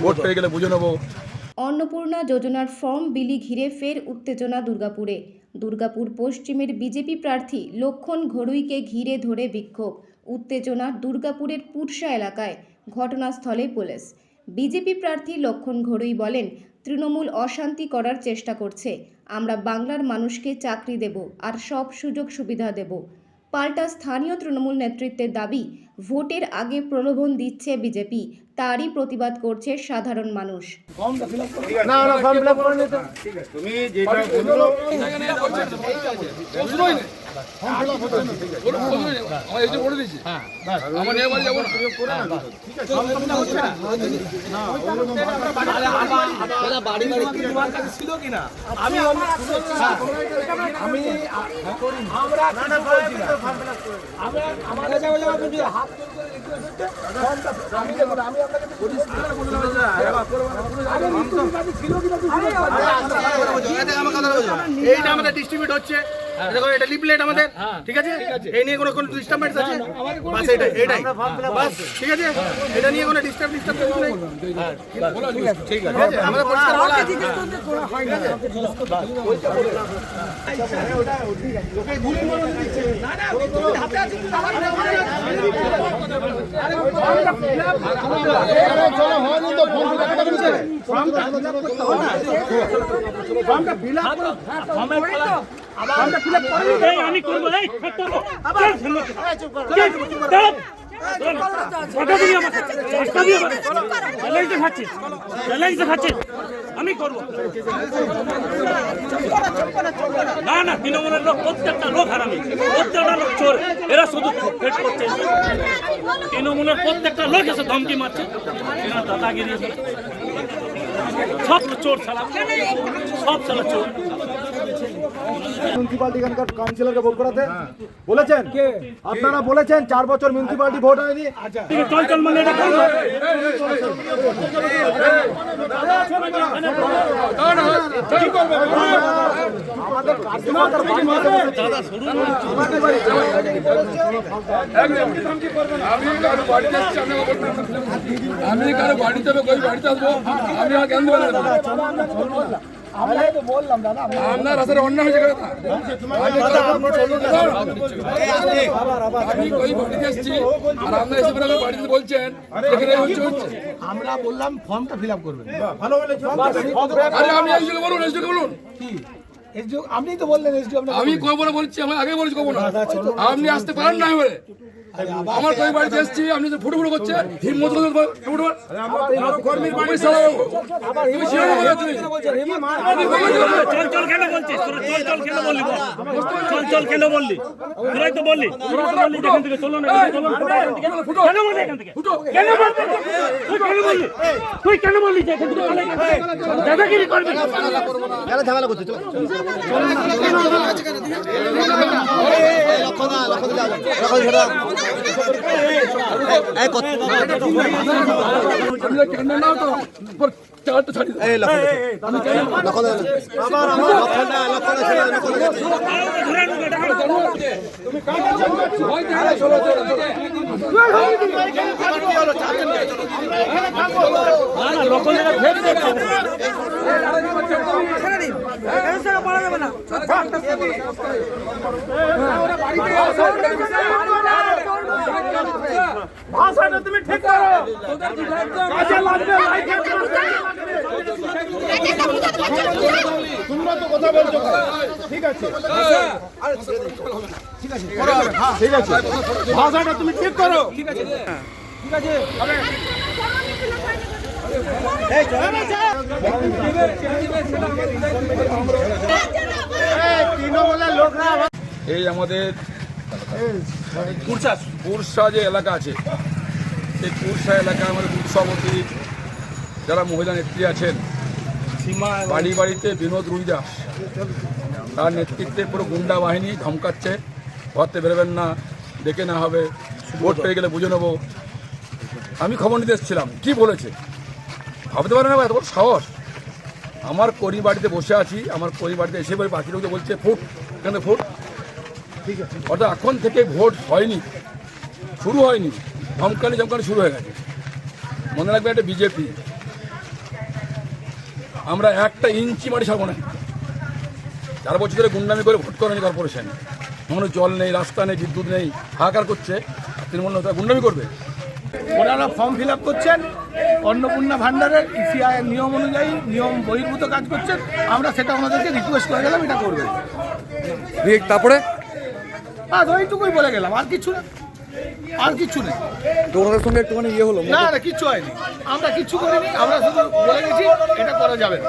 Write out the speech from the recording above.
Vote পেয়ে গেলে বুঝে নেবো। অন্নপূর্ণা যোজনার ফর্ম বিলি ঘিরে ফের উত্তেজনা দুর্গাপুরে। দুর্গাপুর পশ্চিমের বিজেপি প্রার্থী লক্ষণ ঘড়ুইকে ঘিরে ধরে বিক্ষোভ, উত্তেজনা দুর্গাপুরের পুরসা এলাকায়। ঘটনাস্থলে পুলিশ। বিজেপি প্রার্থী লক্ষণ ঘড়ুই বলেন, তৃণমূল অশান্তি করার চেষ্টা করছে। আমরা বাংলার মানুষকে চাকরি দেব আর সব সুযোগ সুবিধা দেব। পাল্টা স্থানীয় তৃণমূল নেতৃত্বের দাবি, ভোটের আগে প্রলোভন দিচ্ছে বিজেপি, তারই প্রতিবাদ করছে সাধারণ মানুষ। তুমি যেটা বললো এইটা আমাদের ডিস্ট্রিবিউট হচ্ছে, দেখো এটা লিফলেট আমাদের, ঠিক আছে? এই নিয়ে কোনো ডিস্টার্বেন্স আছে? বাস এটাই বাস, ঠিক আছে? এটা নিয়ে কোনো ডিস্টার্ব নেই, ঠিক আছে? আমাদের পরিষ্কার বলা আছে। আমি করবো আমি করবো না না, তৃণমূলের লোক প্রত্যেকটা লোক হারামি, প্রত্যেকটা লোক চোর, এরা শুধু ফেট করছে। তৃণমূলের প্রত্যেকটা লোক এসে ধমকি মারছে, এরা দাদাগিরি, সব চোর ছাড়া, সব ছাড়া চোর। মিউনিসিপালিটি এখানকার কাউন্সিলরকে ভোট করাতে বলেছেন, আপনারা বলেছেন 4 বছর মিউনিসিপালিটি ভোট হয়নি। চল চল মানে এটা করবো। আমাদের কার্যকর্তার আমি কারো বাড়িতে আসবো, আমি আর কেন আমরা তো বললাম দাদা, আপনার আসলে অন্য হয়েছে, আমি ওই বাড়িতে এসেছি আর আপনার এসে বাড়িতে বলছেন আমরা বললাম ফর্মটা ফিল আপ করবেন। ভালো বলেছো। আরে আমি এসে বলুন, এসে বলুন কি আপনি তো বললেন আমি কব না বলছি, আমি আগে বলছি কব না, আপনি আসতে পারেন না এবারে। আমার কই বাড়িতে এসেছি, আপনি যে ফুটো ফুটো করছেন, হিম্মত করে চল চল কেন বলছিস? চল চল কেন বললি? চল চল কেন বললি? তোরাই তো বললি, এখান থেকে চলো না, কেন বললি এখান থেকে? কেন বললি? তুই কেন বললি যে এখান থেকে দাদাগিরি করবি? কেন ঝামেলা করছিস? ভাষাটা তুমি ঠিক করো। তোমরা তো কথা বলছো, ঠিক আছে ঠিক আছে ঠিক আছে, ভাষাটা তুমি ঠিক করো, ঠিক আছে ঠিক আছে। এই আমাদের পুরসা যে এলাকা আছে, সেই পুরসা এলাকায় আমাদের বুথ সভাপতি যারা মহিলা নেত্রী আছেন, বাড়ি বাড়িতে বিনোদ রুই দাস, তার নেতৃত্বে পুরো গুন্ডা বাহিনী ধমকাচ্ছে, ঘরতে বেরোবেন না, দেখে না হবে, ভোট পেয়ে গেলে বুঝে নেবো। আমি খবর নিতে এসেছিলাম, কি বলেছে ভাবতে পারে না, এত বড় সাহস। আমার করি বাড়িতে বসে আছি, আমার করি বাড়িতে এসে বাকি লোকদের বলছে ফুট, এখানে ফুট, ঠিক আছে। অর্থাৎ এখন থেকে ভোট হয়নি, শুরু হয়নি, ধমকানি শুরু হয়ে গেছে। মনে রাখবে এটা বিজেপি, আমরা একটা ইঞ্চি মাটি ছাড়বো না। 4 বছর ধরে গুন্ডামি করে ভোট করেনি কর্পোরেশন, কোনো জল নেই, রাস্তা নেই, বিদ্যুৎ নেই, হাহাকার করছে। তৃণমূল নেতা গুন্ডামি করবে। ওনারা ফর্ম ফিল আপ করছেন অন্নপূর্ণা ভান্ডারের ইসিআই এর নিয়ম অনুযায়ী, নিয়ম বহির্ভূত কাজ করছেন। আমরা সেটা ওনাদেরকে রিকোয়েস্ট করে গেলাম এটা করবেন। তারপরে আর ওইটুকুই বলে গেলাম, আর কিছু না, আর কিছু নেই। তো ওনাদের সঙ্গে একটুখানি হলো না না, কিচ্ছু হয়নি, আমরা কিচ্ছু করিনি, আমরা শুধু বলে গেছি এটা করা যাবে না।